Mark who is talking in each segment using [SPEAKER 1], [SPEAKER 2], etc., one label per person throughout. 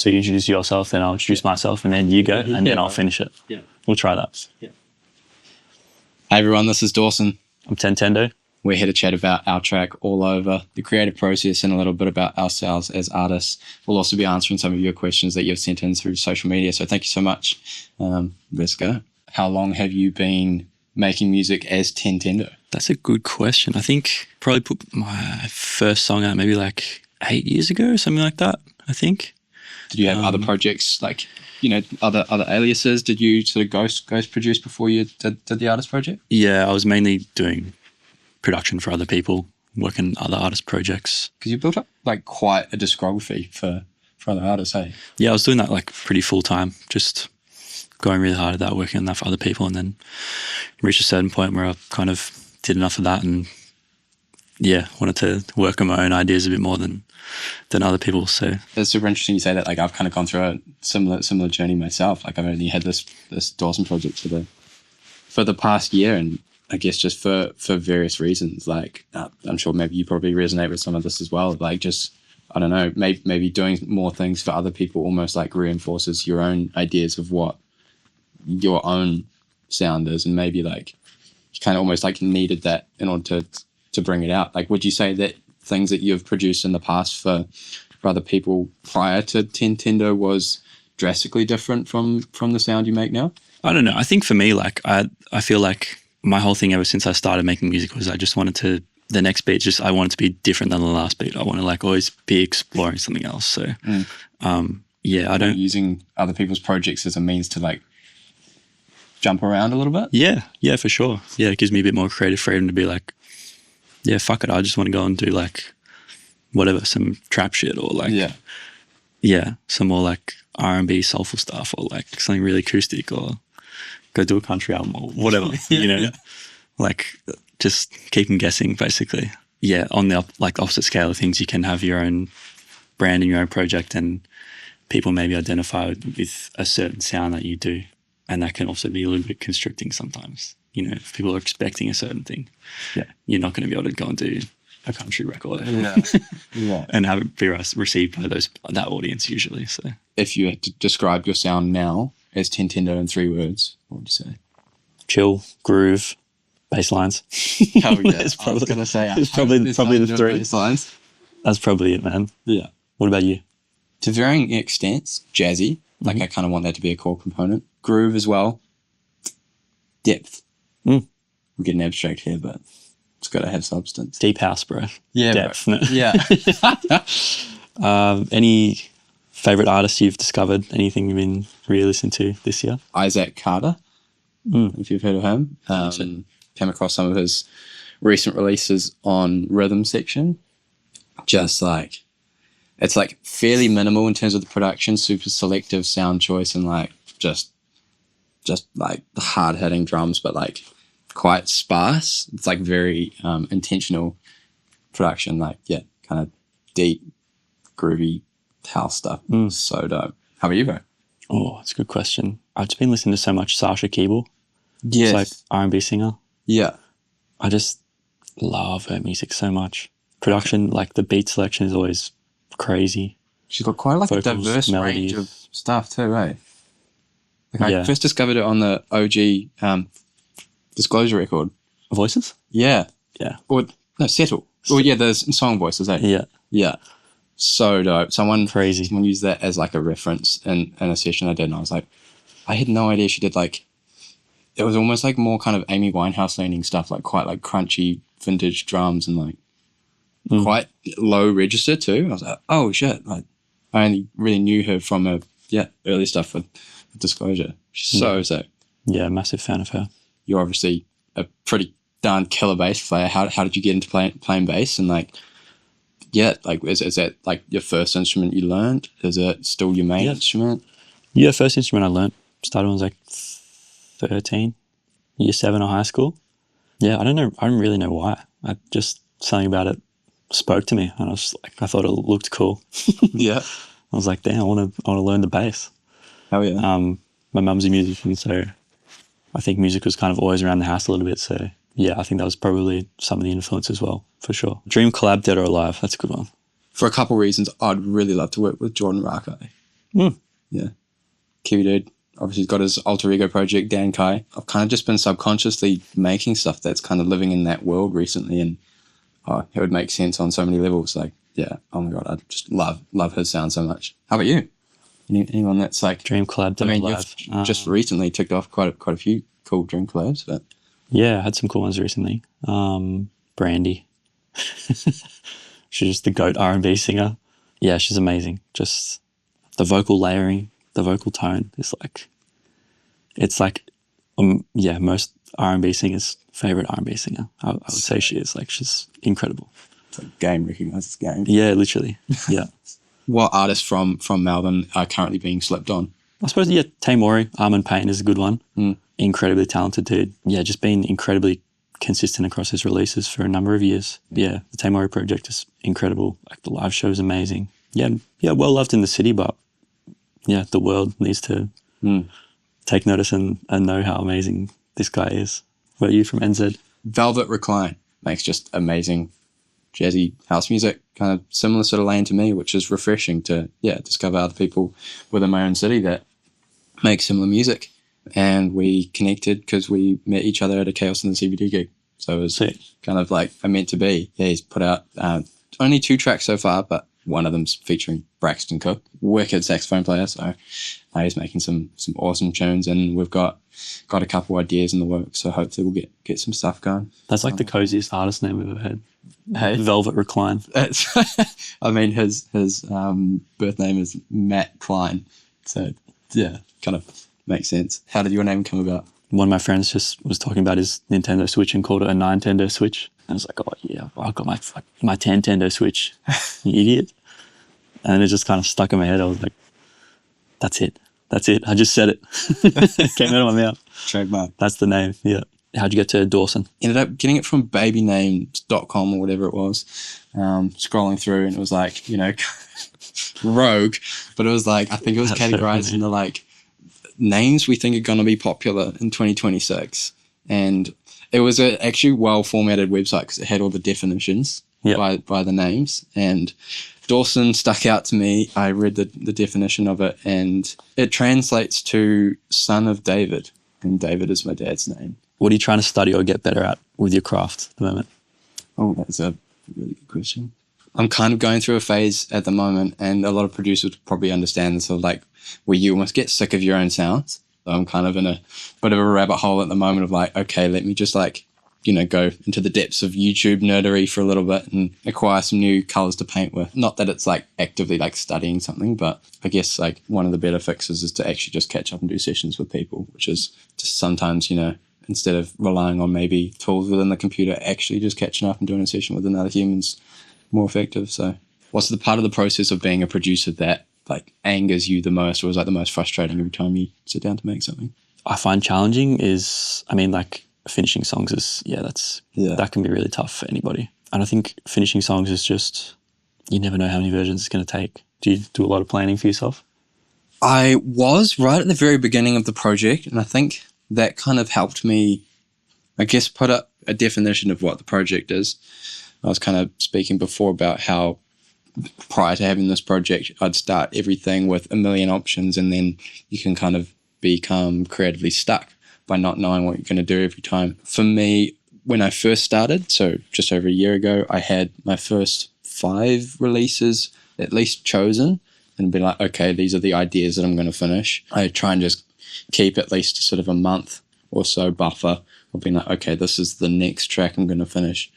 [SPEAKER 1] So you introduce yourself, then I'll introduce myself, and then you go, and then I'll finish it.
[SPEAKER 2] Yeah.
[SPEAKER 1] We'll try that.
[SPEAKER 2] Yeah.
[SPEAKER 3] Hey everyone, this is Dawson.
[SPEAKER 1] I'm Tentendo.
[SPEAKER 3] We're here to chat about our track All Over, the creative process, and a little bit about ourselves as artists. We'll also be answering some of your questions that you've sent in through social media. So thank you so much. Let's go. How long have you been making music as Tentendo?
[SPEAKER 1] That's a good question. I think probably put my first song out maybe like 8 years ago or something like that, I think.
[SPEAKER 3] Did you have other projects, like, you know, other aliases? Did you sort of ghost produce before you did the artist project?
[SPEAKER 1] Yeah, I was mainly doing production for other people, working other artist projects.
[SPEAKER 3] Because you built up like quite a discography for other artists, hey?
[SPEAKER 1] Yeah, I was doing that like pretty full time, just going really hard at that, working on that for other people, and then reached a certain point where I kind of did enough of that and wanted to work on my own ideas a bit more than other people. So
[SPEAKER 3] it's super interesting you say that. Like, I've kind of gone through a similar journey myself. Like, I've only had this Dawson project for the past year, and I guess just for various reasons. Like, I'm sure maybe you probably resonate with some of this as well. Like, just, I don't know, maybe doing more things for other people almost like reinforces your own ideas of what your own sound is, and maybe like you kind of almost like needed that in order to bring it out. Like, would you say that things that you've produced in the past for other people prior to Tentendo was drastically different from the sound you make now?
[SPEAKER 1] I don't know. I think for me, like I feel like my whole thing ever since I started making music was I just wanted to, the next beat, just I want it to be different than the last beat. I want to like always be exploring something else. So I don't
[SPEAKER 3] using other people's projects as a means to like jump around a little bit.
[SPEAKER 1] Yeah, for sure. Yeah, it gives me a bit more creative freedom to be like, yeah, fuck it, I just want to go and do like whatever, some trap shit or like some more like R&B soulful stuff, or like something really acoustic, or go do a country album or whatever. You know, like just keep them guessing basically. Yeah, on the opposite scale of things, you can have your own brand and your own project, and people maybe identify with a certain sound that you do, and that can also be a little bit constricting sometimes. You know, if people are expecting a certain thing, you're not going to be able to go and do a country record and have it be received by that audience usually. So,
[SPEAKER 3] if you had to describe your sound now as Tentendo in 3 words, what would you say?
[SPEAKER 1] Chill, groove, bass lines.
[SPEAKER 3] Oh yeah, I was going to say
[SPEAKER 1] it's probably the 3
[SPEAKER 3] bass lines.
[SPEAKER 1] That's probably it, man.
[SPEAKER 3] Yeah.
[SPEAKER 1] What about you?
[SPEAKER 3] To varying extents, jazzy. Like, I kind of want that to be a core component. Groove as well. Depth. We're getting abstract here, but it's got to have substance.
[SPEAKER 1] Deep house, bro.
[SPEAKER 3] Yeah,
[SPEAKER 1] depth.
[SPEAKER 3] Bro. Yeah.
[SPEAKER 1] Any favorite artists you've discovered? Anything you've been really listening to this year?
[SPEAKER 3] Isaac Carter, if you've heard of him. Came across some of his recent releases on Rhythm Section. Just like, it's like fairly minimal in terms of the production, super selective sound choice, and like just like hard hitting drums, but like quite sparse. It's like very intentional production, like kind of deep, groovy house stuff. So dope. How about you, bro?
[SPEAKER 1] Oh, that's a good question. I've just been listening to so much Sasha Keeble.
[SPEAKER 3] Yes.
[SPEAKER 1] She's like R&B singer.
[SPEAKER 3] Yeah.
[SPEAKER 1] I just love her music so much. Production, like the beat selection is always crazy.
[SPEAKER 3] She's got quite like
[SPEAKER 1] Vocals,
[SPEAKER 3] a diverse
[SPEAKER 1] melodies.
[SPEAKER 3] range of stuff too, right? Like, I first discovered it on the OG Disclosure record.
[SPEAKER 1] Voices?
[SPEAKER 3] Yeah.
[SPEAKER 1] Yeah.
[SPEAKER 3] Or no, Settle. Oh yeah, there's song voices, eh?
[SPEAKER 1] Yeah.
[SPEAKER 3] Yeah. So dope. Someone
[SPEAKER 1] Crazy.
[SPEAKER 3] Someone used that as like a reference in a session I did, and I was like, I had no idea she did like, it was almost like more kind of Amy Winehouse leaning stuff, like quite like crunchy vintage drums and like quite low register too. I was like, oh shit. Like, I only really knew her from her early stuff with Disclosure. She's so sick.
[SPEAKER 1] Yeah, massive fan of her.
[SPEAKER 3] You're obviously a pretty darn killer bass player. How did you get into playing bass? And like, like is that like your first instrument you learned? Is it still your main instrument?
[SPEAKER 1] Yeah, first instrument I learned. Started when I was like 13, year 7 of high school. Yeah, I don't know. I don't really know why. I just, something about it spoke to me, and I thought it looked cool.
[SPEAKER 3] Yeah.
[SPEAKER 1] I was like, damn, I want to learn the bass.
[SPEAKER 3] Hell yeah.
[SPEAKER 1] My mum's a musician, so I think music was kind of always around the house a little bit. So yeah, I think that was probably some of the influence as well, for sure. Dream collab, Dead or Alive. That's a good one.
[SPEAKER 3] For a couple of reasons, I'd really love to work with Jordan Rake. Yeah. Kiwi dude. Obviously he's got his alter ego project, Dan Kai. I've kind of just been subconsciously making stuff that's kind of living in that world recently, and it would make sense on so many levels. Like, yeah, oh my God, I just love his sound so much. How about you? Anyone that's like
[SPEAKER 1] Dream collab?
[SPEAKER 3] I mean, you've just recently ticked off quite a few cool dream collabs, but
[SPEAKER 1] yeah, I had some cool ones recently. Brandy, she's just the GOAT R&B singer. Yeah, she's amazing. Just the vocal layering, the vocal tone is like, it's like, yeah, most R&B singers' favorite R&B singer. I would say she is. Like, she's incredible.
[SPEAKER 3] It's like game recognizes game.
[SPEAKER 1] Yeah, literally. Yeah.
[SPEAKER 3] What artists from Melbourne are currently being slept on?
[SPEAKER 1] I suppose, yeah, Tamori, Armand Payne is a good one. Incredibly talented dude. Yeah, just been incredibly consistent across his releases for a number of years. Yeah, the Tamori project is incredible. Like, the live show is amazing. Yeah, well loved in the city, but yeah, the world needs to take notice and know how amazing this guy is. What are you from NZ?
[SPEAKER 3] Velvet Recline makes just amazing jazzy house music, kind of similar sort of lane to me, which is refreshing to discover other people within my own city that make similar music. And we connected because we met each other at a Chaos in the CBD gig. So it was kind of like a meant to be. Yeah, he's put out only 2 tracks so far, but one of them's featuring Braxton Cook, wicked saxophone player. So he's making some awesome tunes, and we've got a couple ideas in the works. So hopefully we'll get some stuff going.
[SPEAKER 1] That's like the coziest artist name we've ever had.
[SPEAKER 3] Hey,
[SPEAKER 1] Velvet Recline.
[SPEAKER 3] I mean, his birth name is Matt Klein, so yeah, kind of makes sense. How did your name come about?
[SPEAKER 1] One of my friends just was talking about his Nintendo Switch and called it a Nintendo Switch. And I was like, oh yeah, I've got my Tentendo Switch, you idiot. And it just kind of stuck in my head. I was like, that's it. I just said it. It came out of my mouth.
[SPEAKER 3] Trademark.
[SPEAKER 1] That's the name, yeah. How'd you get to Dawson?
[SPEAKER 3] Ended up getting it from babynames.com or whatever it was. Scrolling through, and it was like, rogue, but it was like, I think it was categorized into like names we think are going to be popular in 2026. And it was actually well formatted website because it had all the definitions by the names. And Dawson stuck out to me. I read the definition of it, and it translates to son of David. And David is my dad's name.
[SPEAKER 1] What are you trying to study or get better at with your craft at the moment?
[SPEAKER 3] Oh, that's a really good question. I'm kind of going through a phase at the moment, and a lot of producers would probably understand this, of like where you almost get sick of your own sounds. So I'm kind of in a bit of a rabbit hole at the moment of like, okay, let me just like, go into the depths of YouTube nerdery for a little bit and acquire some new colors to paint with. Not that it's like actively like studying something, but I guess like one of the better fixes is to actually just catch up and do sessions with people, which is just sometimes, instead of relying on maybe tools within the computer, actually just catching up and doing a session with another human's more effective. So what's the part of the process of being a producer that like angers you the most, or is like the most frustrating every time you sit down to make something?
[SPEAKER 1] I find challenging is, finishing songs is, that can be really tough for anybody. And I think finishing songs is just, you never know how many versions it's going to take. Do you do a lot of planning for yourself?
[SPEAKER 3] I was right at the very beginning of the project, and I think that kind of helped me, I guess, put up a definition of what the project is. I was kind of speaking before about how prior to having this project, I'd start everything with a million options, and then you can kind of become creatively stuck by not knowing what you're going to do every time. For me, when I first started, so just over a year ago, I had my first 5 releases at least chosen and be like, okay, these are the ideas that I'm going to finish. I try and just keep at least sort of a month or so buffer of being like, okay, this is the next track I'm going to finish,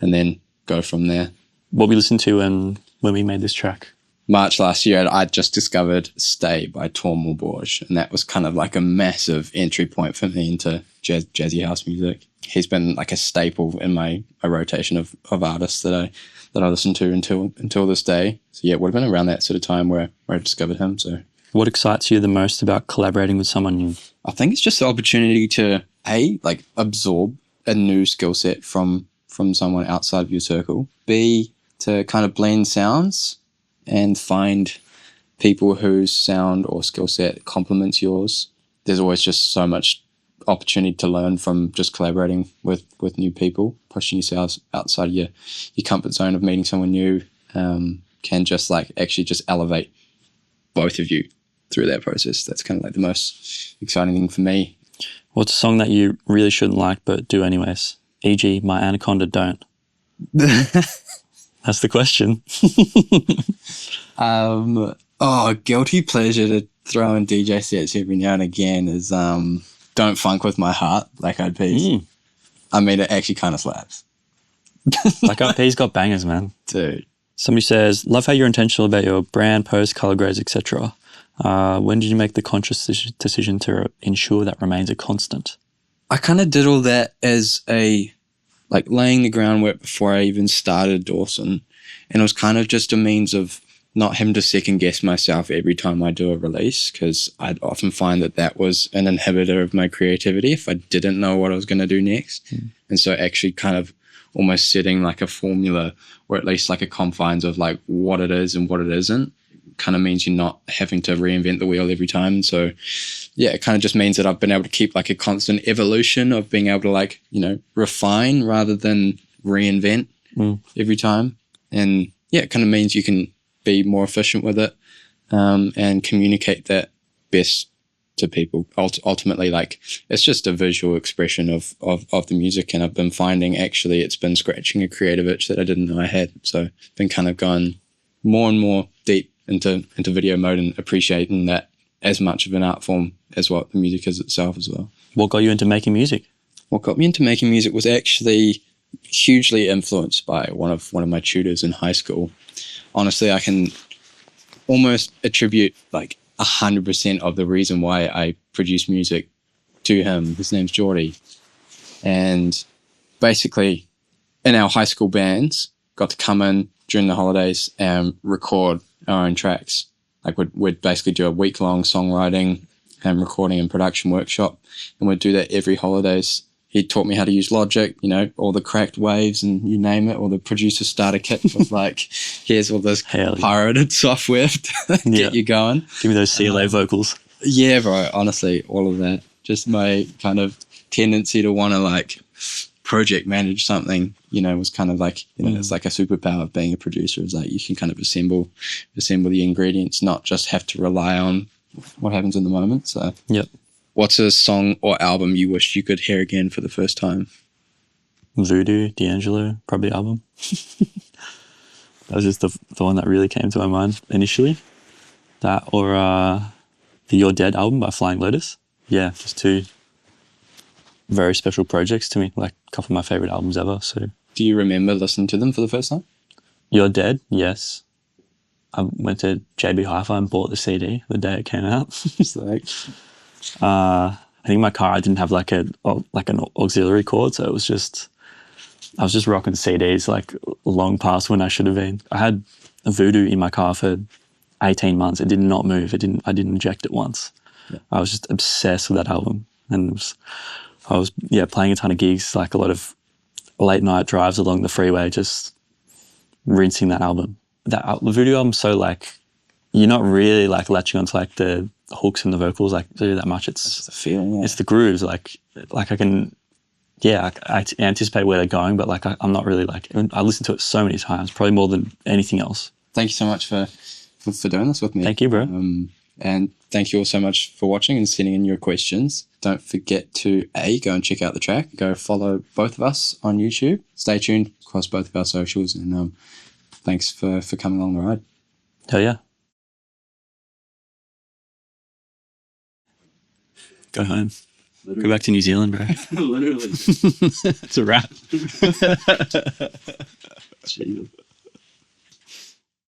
[SPEAKER 3] and then go from there.
[SPEAKER 1] What we listened to when we made this track?
[SPEAKER 3] March last year, I just discovered Stay by Tormal Borge, and that was kind of like a massive entry point for me into jazzy house music. He's been like a staple in my rotation of artists that I listen to until this day. So yeah, it would have been around that sort of time where I discovered him. So
[SPEAKER 1] what excites you the most about collaborating with someone new?
[SPEAKER 3] I think it's just the opportunity to absorb a new skill set from someone outside of your circle. B, to kind of blend sounds and find people whose sound or skill set complements yours. There's always just so much opportunity to learn from just collaborating with new people. Pushing yourself outside of your comfort zone of meeting someone new can just like actually just elevate both of you through that process. That's kind of like the most exciting thing for me.
[SPEAKER 1] What's a song that you really shouldn't like but do anyways? E.g., My Anaconda Don't. That's the question.
[SPEAKER 3] Guilty pleasure to throw in DJ sets every now and again is Don't Funk With My Heart, Black Eyed Peas. I mean, it actually kind of slaps.
[SPEAKER 1] Black Eyed Peas got bangers, man.
[SPEAKER 3] Dude.
[SPEAKER 1] Somebody says, love how you're intentional about your brand, post, color grades, etc. When did you make the conscious decision to ensure that remains a constant?
[SPEAKER 3] I kind of did all that as laying the groundwork before I even started Dawson. And it was kind of just a means of not having to second guess myself every time I do a release, because I'd often find that was an inhibitor of my creativity if I didn't know what I was going to do next. And so actually kind of almost setting like a formula, or at least like a confines of like what it is and what it isn't, kind of means you're not having to reinvent the wheel every time. So yeah, it kind of just means that I've been able to keep like a constant evolution of being able to like, refine rather than reinvent every time. And yeah, it kind of means you can be more efficient with it and communicate that best to people. Ultimately, like, it's just a visual expression of the music, and I've been finding actually it's been scratching a creative itch that I didn't know I had. So I've been kind of going more and more deep into video mode and appreciating that as much of an art form as what the music is itself as well.
[SPEAKER 1] What got you into making music?
[SPEAKER 3] What got me into making music was actually hugely influenced by one of my tutors in high school. Honestly, I can almost attribute like 100% of the reason why I produce music to him. His name's Geordie. And basically, in our high school bands, got to come in during the holidays and record our own tracks. Like we'd basically do a week-long songwriting and recording and production workshop, and we'd do that every holidays. He taught me how to use Logic, all the cracked waves and you name it, or the producer starter kit with like, here's all this pirated software to get you going.
[SPEAKER 1] Give me those CLA vocals.
[SPEAKER 3] Yeah, bro. Honestly, all of that. Just my kind of tendency to want to like project manage something, was kind of like, it's like a superpower of being a producer, is like you can kind of assemble the ingredients, not just have to rely on what happens in the moment. So
[SPEAKER 1] yep.
[SPEAKER 3] What's a song or album you wish you could hear again for the first time?
[SPEAKER 1] Voodoo, D'Angelo, probably album. That was just the one that really came to my mind initially. That or the You're Dead album by Flying Lotus. Yeah, just two very special projects to me, like a couple of my favorite albums ever. So,
[SPEAKER 3] do you remember listening to them for the first time?
[SPEAKER 1] You're Dead, yes. I went to JB Hi-Fi and bought the CD the day it came out. It's like, I think my car didn't have like an auxiliary cord, so I was just rocking CDs like long past when I should have been. I had a Voodoo in my car for 18 months. It did not move. I didn't inject it once. Yeah. I was just obsessed with that album, and I was playing a ton of gigs, like a lot of late night drives along the freeway, just rinsing that album. The Voodoo album's so like, you're not really like latching onto like the hooks and the vocals like do that much. It's
[SPEAKER 3] the feeling. Yeah.
[SPEAKER 1] It's the grooves. Like I can, I anticipate where they're going, but like I'm not really like, I listened to it so many times, probably more than anything else.
[SPEAKER 3] Thank you so much for doing this with me.
[SPEAKER 1] Thank you, bro.
[SPEAKER 3] And thank you all so much for watching and sending in your questions. Don't forget to go and check out the track. Go follow both of us on YouTube. Stay tuned across both of our socials, and thanks for coming along the ride.
[SPEAKER 1] Hell yeah. Go home. Literally. Go back to New Zealand, bro.
[SPEAKER 3] Literally.
[SPEAKER 1] It's a wrap.
[SPEAKER 3] Jesus.